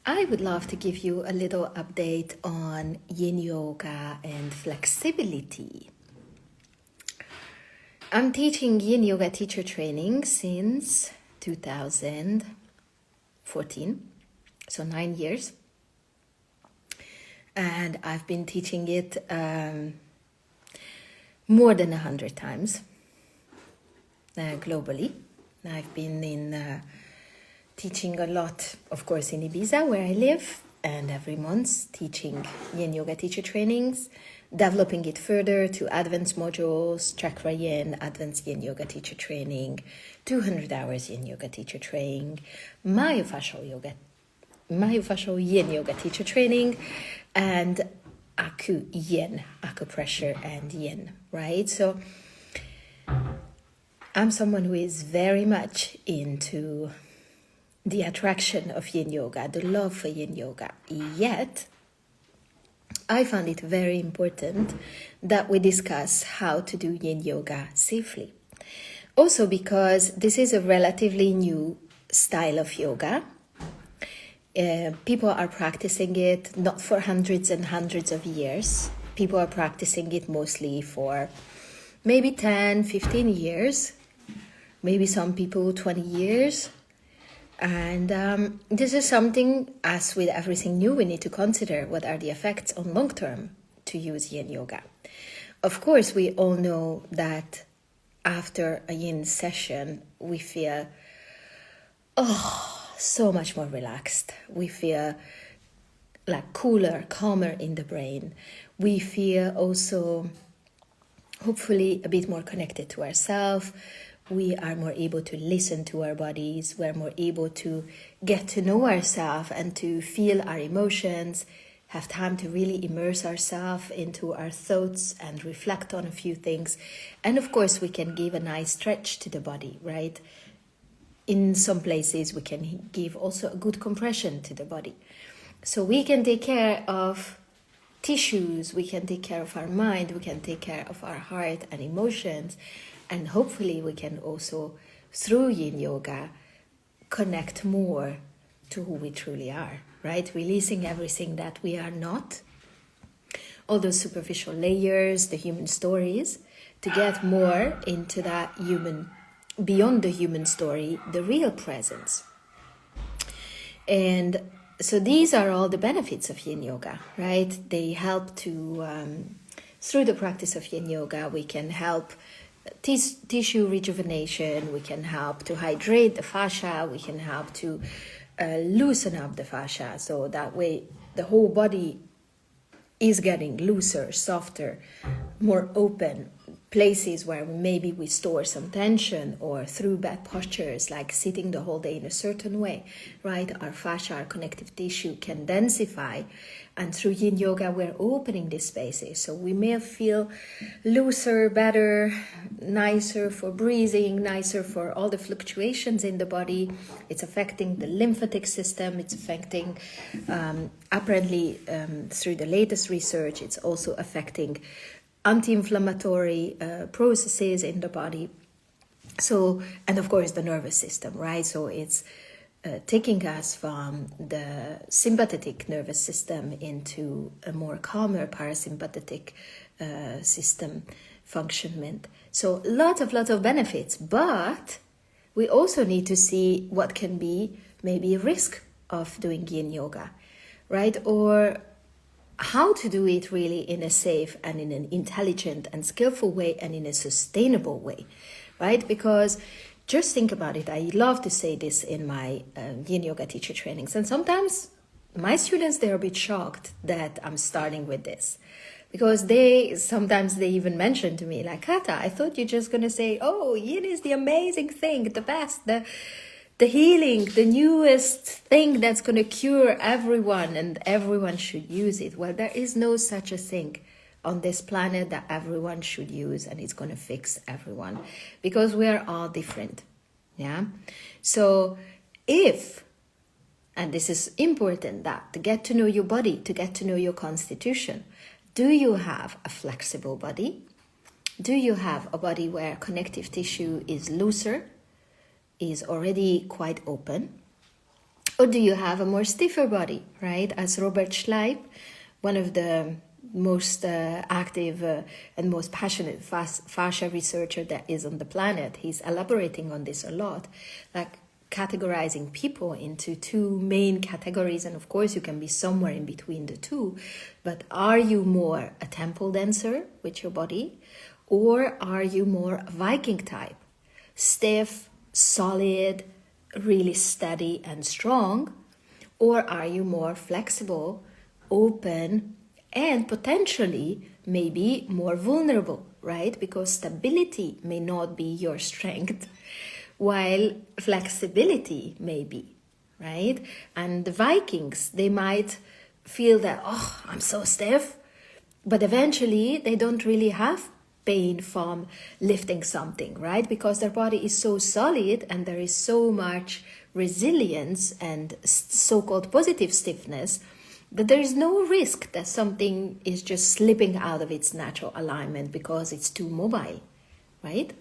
I would love to give you a little update on Yin Yoga and flexibility. I'm teaching Yin Yoga teacher training since 2014, so 9 years. And I've been teaching it more than 100 times globally. I've been teaching a lot, of course, in Ibiza, where I live, and every month teaching Yin Yoga teacher trainings, developing it further to advanced modules, Chakra Yin, Advanced Yin Yoga teacher training, 200 hours Yin Yoga teacher training, myofascial Yin Yoga teacher training, and acupressure and Yin, right? So I'm someone who is very much into the attraction of Yin Yoga, the love for Yin Yoga. Yet, I found it very important that we discuss how to do Yin Yoga safely. Also because this is a relatively new style of yoga. People are practicing it not for hundreds and hundreds of years. People are practicing it mostly for maybe 10, 15 years. Maybe some people 20 years. And this is something, as with everything new, we need to consider what are the effects on long term to use Yin Yoga. Of course, we all know that after a Yin session, we feel, so much more relaxed. We feel like cooler, calmer in the brain. We feel also, hopefully, a bit more connected to ourselves. We are more able to listen to our bodies. We're more able to get to know ourselves and to feel our emotions, have time to really immerse ourselves into our thoughts and reflect on a few things. And of course, we can give a nice stretch to the body, right? In some places, we can give also a good compression to the body. So we can take care of tissues, we can take care of our mind, we can take care of our heart and emotions. And hopefully we can also, through Yin Yoga, connect more to who we truly are, right? Releasing everything that we are not, all those superficial layers, the human stories, to get more into that human, beyond the human story, the real presence. And so these are all the benefits of Yin Yoga, right? They help to, through the practice of Yin Yoga, we can help tissue rejuvenation, we can help to hydrate the fascia, we can help to loosen up the fascia, so that way the whole body is getting looser, softer, more open. Places where maybe we store some tension, or through bad postures like sitting the whole day in a certain way, right? Our fascia, our connective tissue can densify, and through Yin Yoga we're opening these spaces, so we may feel looser, better, nicer for breathing, nicer for all the fluctuations in the body. It's affecting the lymphatic system, it's affecting apparently through the latest research, it's also affecting anti-inflammatory processes in the body. So, and of course the nervous system, right? So it's taking us from the sympathetic nervous system into a more calmer parasympathetic system functionment. So lots of benefits, but we also need to see what can be maybe a risk of doing Yin Yoga, right? Or how to do it really in a safe and in an intelligent and skillful way and in a sustainable way, right? Because just think about it. I love to say this in my Yin Yoga teacher trainings. And sometimes my students, they're a bit shocked that I'm starting with this. Because sometimes they even mention to me, like, Kata, I thought you're just going to say, oh, Yin is the amazing thing, the best, the healing, the newest thing that's going to cure everyone and everyone should use it. Well, there is no such a thing on this planet that everyone should use and it's going to fix everyone, because we are all different. Yeah. So if, and this is important, that to get to know your body, to get to know your constitution, do you have a flexible body? Do you have a body where connective tissue is looser, is already quite open? Or do you have a more stiffer body, right? As Robert Schleip, one of the most active and most passionate fascia researcher that is on the planet, he's elaborating on this a lot, like categorizing people into two main categories. And of course, you can be somewhere in between the two. But are you more a temple dancer with your body? Or are you more Viking type? Stiff, solid, really steady and strong? Or are you more flexible, open, and potentially maybe more vulnerable, right? Because stability may not be your strength, while flexibility may be, right? And the Vikings, they might feel that, oh, I'm so stiff, but eventually they don't really have pain from lifting something, right? Because their body is so solid and there is so much resilience and so-called positive stiffness that there is no risk that something is just slipping out of its natural alignment because it's too mobile, right?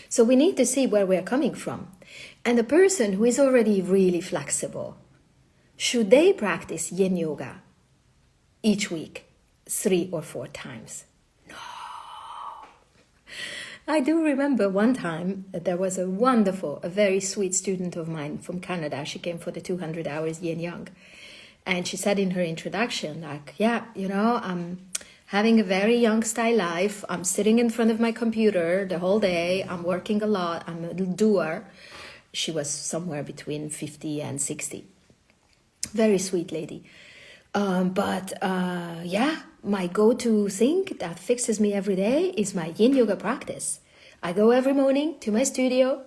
So we need to see where we're coming from. And the person who is already really flexible, should they practice Yin Yoga each week, 3 or 4 times? I do remember one time that there was a wonderful, a very sweet student of mine from Canada. She came for the 200 hours Yin Yang. And she said in her introduction, like, yeah, you know, I'm having a very young style life. I'm sitting in front of my computer the whole day. I'm working a lot. I'm a doer. She was somewhere between 50 and 60. Very sweet lady. Yeah, my go-to thing that fixes me every day is my Yin Yoga practice. I go every morning to my studio.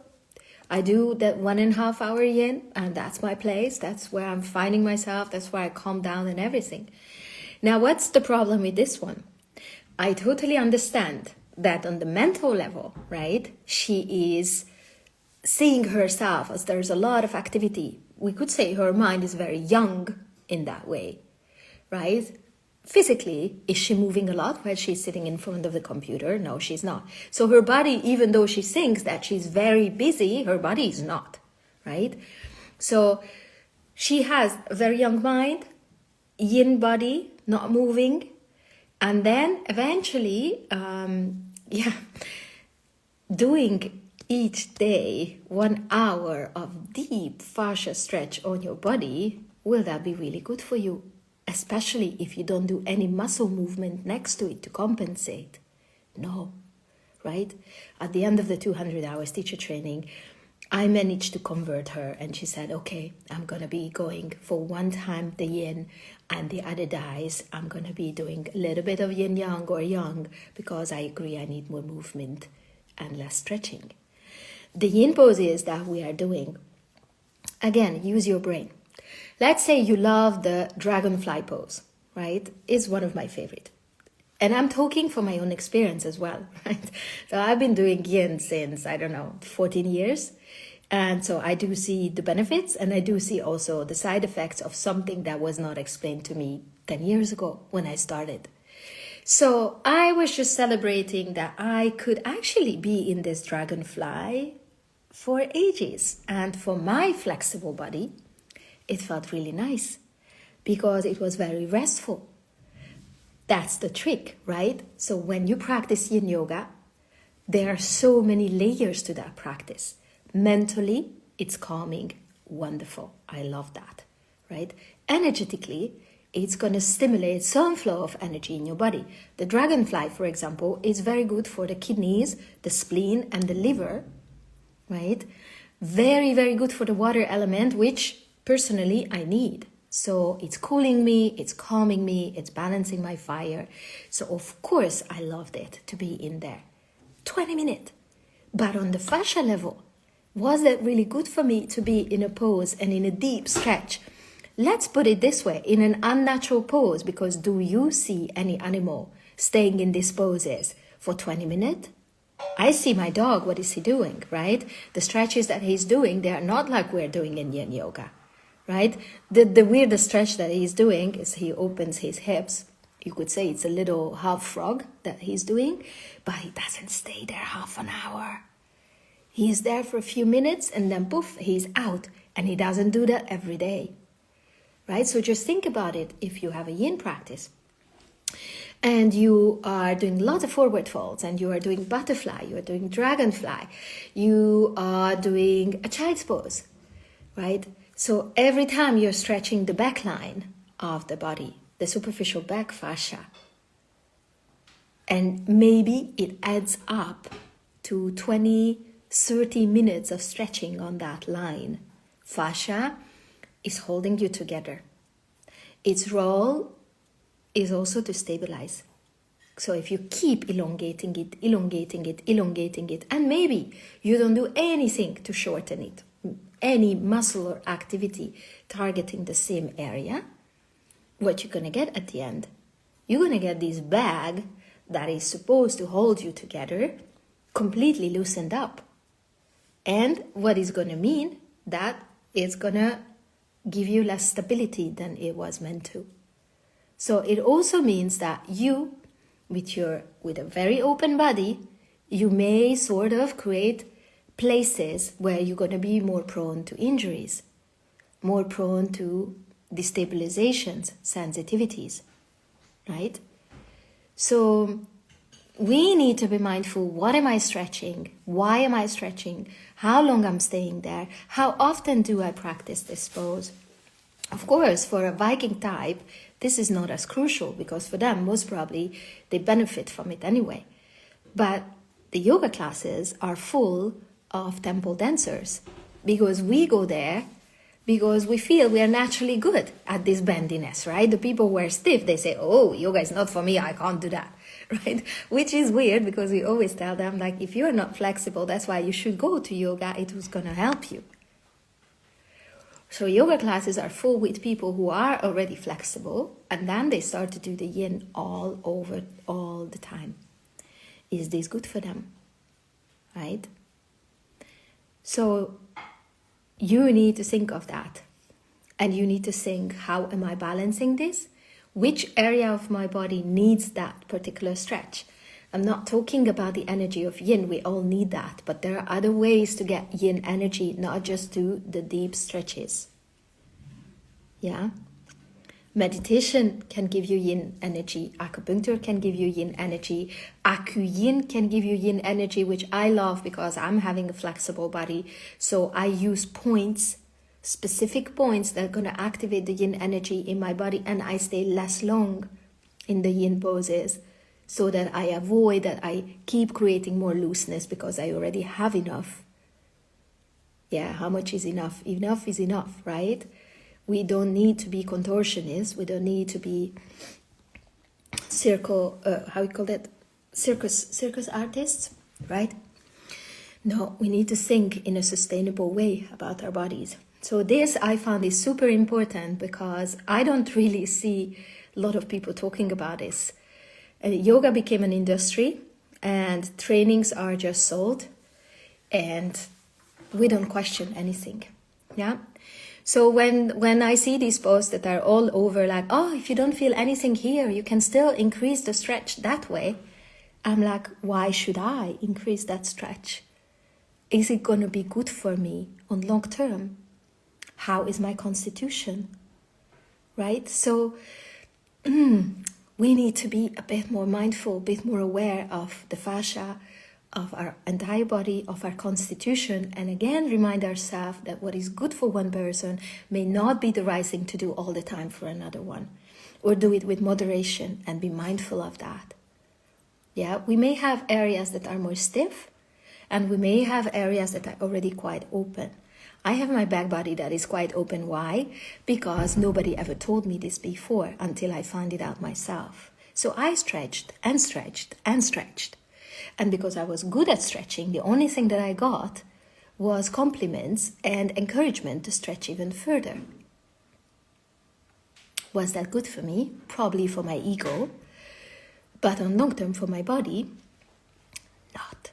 I do that 1.5 hour Yin, and that's my place. That's where I'm finding myself. That's where I calm down and everything. Now, what's the problem with this one? I totally understand that on the mental level, right? She is seeing herself as there's a lot of activity. We could say her mind is very young in that way, right? Physically, is she moving a lot while she's sitting in front of the computer? No, she's not. So her body, even though she thinks that she's very busy, her body is not, right? So she has a very young mind, yin body, not moving. And then eventually, doing each day 1 hour of deep fascia stretch on your body, will that be really good for you? Especially if you don't do any muscle movement next to it to compensate. No, right? At the end of the 200 hours teacher training, I managed to convert her and she said, okay, I'm going to be going for 1 time the yin and the other days I'm going to be doing a little bit of yin yang or yang because I agree I need more movement and less stretching. The yin poses that we are doing, again, use your brain. Let's say you love the dragonfly pose, right? It's one of my favorite. And I'm talking from my own experience as well, right? So I've been doing yin since, 14 years. And so I do see the benefits and I do see also the side effects of something that was not explained to me 10 years ago when I started. So I was just celebrating that I could actually be in this dragonfly for ages. And for my flexible body, it felt really nice because it was very restful. That's the trick, right? So when you practice Yin Yoga, there are so many layers to that practice. Mentally, it's calming, wonderful. I love that, right? Energetically, it's going to stimulate some flow of energy in your body. The dragonfly, for example, is very good for the kidneys, the spleen, and the liver, right? Very, very good for the water element, which personally I need. So it's cooling me, it's calming me, it's balancing my fire. So of course I loved it to be in there. 20 minutes. But on the fascia level, was it really good for me to be in a pose and in a deep stretch? Let's put it this way, in an unnatural pose, because do you see any animal staying in these poses for 20 minutes? I see my dog, what is he doing, right? The stretches that he's doing, they are not like we're doing in Yin Yoga, right? The weirdest stretch that he's doing is he opens his hips. You could say it's a little half frog that he's doing, but he doesn't stay there half an hour. He is there for a few minutes and then poof, he's out. And he doesn't do that every day, right? So just think about it. If you have a yin practice and you are doing lots of forward folds, and you are doing butterfly, you are doing dragonfly, you are doing a child's pose, right? So every time you're stretching the back line of the body, the superficial back fascia, and maybe it adds up to 20, 30 minutes of stretching on that line. Fascia is holding you together. Its role is also to stabilize. So if you keep elongating it, and maybe you don't do anything to shorten it, any muscle or activity targeting the same area, what you're going to get at the end? You're going to get this bag that is supposed to hold you together completely loosened up. And what is going to mean that it's going to give you less stability than it was meant to. So it also means that you, with a very open body, you may sort of create places where you're going to be more prone to injuries, more prone to destabilizations, sensitivities, right? So we need to be mindful. What am I stretching? Why am I stretching? How long I'm staying there? How often do I practice this pose? Of course, for a Viking type, this is not as crucial, because for them, most probably, they benefit from it anyway. But the yoga classes are full of temple dancers, because we go there because we feel we are naturally good at this bendiness, right? The people who are stiff, they say, oh, yoga is not for me, I can't do that, right? Which is weird, because we always tell them, like, if you are not flexible, that's why you should go to yoga, it was going to help you. So yoga classes are full with people who are already flexible, and then they start to do the yin all over, all the time. Is this good for them? Right? So you need to think of that. And you need to think, how am I balancing this? Which area of my body needs that particular stretch? I'm not talking about the energy of yin, we all need that, but there are other ways to get yin energy, not just do the deep stretches. Yeah? Meditation can give you yin energy, acupuncture can give you yin energy, acu-yin can give you yin energy, which I love because I'm having a flexible body, so I use points, specific points that are going to activate the yin energy in my body, and I stay less long in the yin poses, so that I avoid that I keep creating more looseness because I already have enough. Yeah, how much is enough? Enough is enough, right? We don't need to be contortionists. We don't need to be circus artists, right? No, we need to think in a sustainable way about our bodies. So this I found is super important, because I don't really see a lot of people talking about this. Yoga became an industry, and trainings are just sold, and we don't question anything. Yeah. So when I see these posts that are all over, like, oh, if you don't feel anything here, you can still increase the stretch that way, I'm like, why should I increase that stretch? Is it going to be good for me on long term? How is my constitution? Right? So we need to be a bit more mindful, a bit more aware of the fascia, of our entire body, of our constitution, and again remind ourselves that what is good for one person may not be the right thing to do all the time for another one, or do it with moderation and be mindful of that. Yeah, we may have areas that are more stiff, and we may have areas that are already quite open. I have my back body that is quite open. Why? Because nobody ever told me this before until I found it out myself. So I stretched and stretched and stretched. And because I was good at stretching, the only thing that I got was compliments and encouragement to stretch even further. Was that good for me? Probably for my ego. But on long term for my body, not.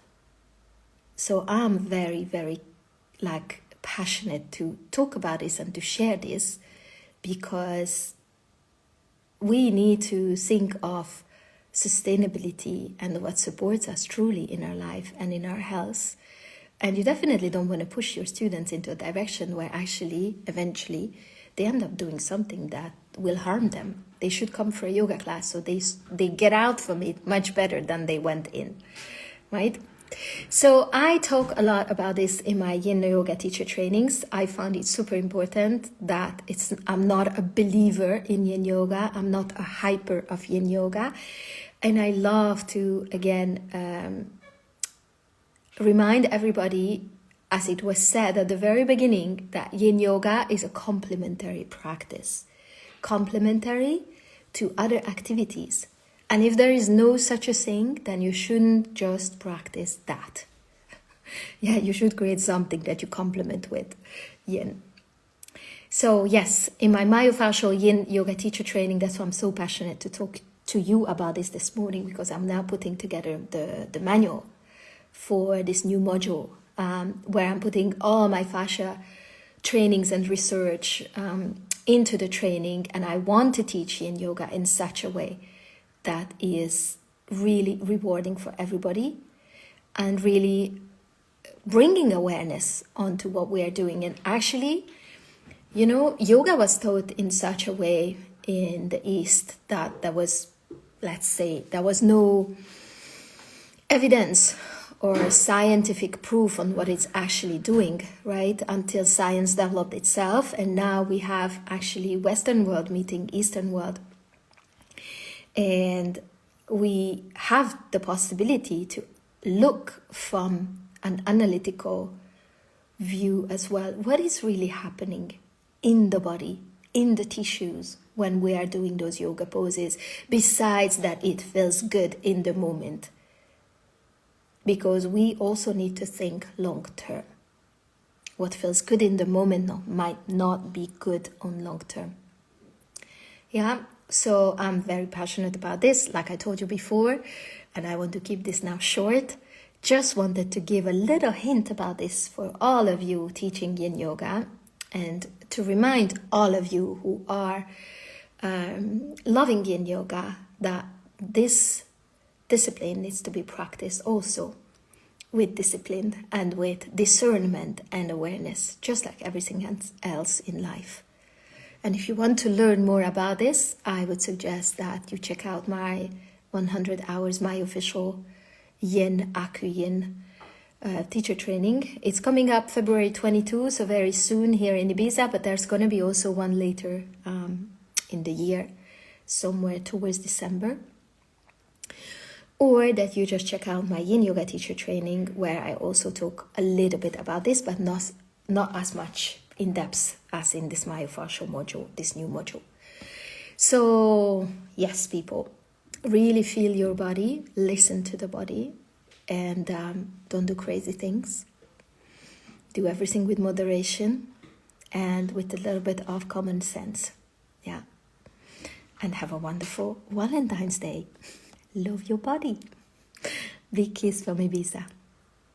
So I'm very, very passionate to talk about this and to share this, because we need to think of sustainability and what supports us truly in our life and in our health And you definitely don't want to push your students into a direction where actually, eventually, they end up doing something that will harm them. They should come for a yoga class so they get out from it much better than they went in, right? So I talk a lot about this in my Yin Yoga teacher trainings. I found it super important that I'm not a believer in Yin Yoga. I'm not a hyper of Yin Yoga. And I love to, again, remind everybody, as it was said at the very beginning, that Yin Yoga is a complementary practice, complementary to other activities. And if there is no such a thing, then you shouldn't just practice that. Yeah, you should create something that you complement with Yin. So yes, in my myofascial Yin Yoga teacher training, that's why I'm so passionate to talk to you about this morning, because I'm now putting together the manual for this new module, where I'm putting all my fascia trainings and research into the training. And I want to teach Yin Yoga in such a way that is really rewarding for everybody and really bringing awareness onto what we are doing. And actually, yoga was taught in such a way in the East that there was no evidence or scientific proof on what it's actually doing, right? Until science developed itself. And now we have actually Western world meeting Eastern world. And we have the possibility to look from an analytical view as well. What is really happening in the body, in the tissues, when we are doing those yoga poses, besides that it feels good in the moment? Because we also need to think long term. What feels good in the moment might not be good on long term. Yeah, so I'm very passionate about this, like I told you before, and I want to keep this now short. Just wanted to give a little hint about this for all of you teaching Yin Yoga, and to remind all of you who are loving Yin Yoga that this discipline needs to be practiced also with discipline and with discernment and awareness, just like everything else in life. And if you want to learn more about this, I would suggest that you check out my 100 hours, my official Yin Aku Yin teacher training. It's coming up February 22, so very soon here in Ibiza, but there's going to be also one later in the year, somewhere towards December. Or that you just check out my Yin Yoga teacher training, where I also talk a little bit about this, but not as much in depth as in this myofascial module, this new module. So yes, people, really feel your body, listen to the body, and don't do crazy things. Do everything with moderation and with a little bit of common sense. Yeah. And have a wonderful Valentine's Day. Love your body. Big kiss from Ibiza.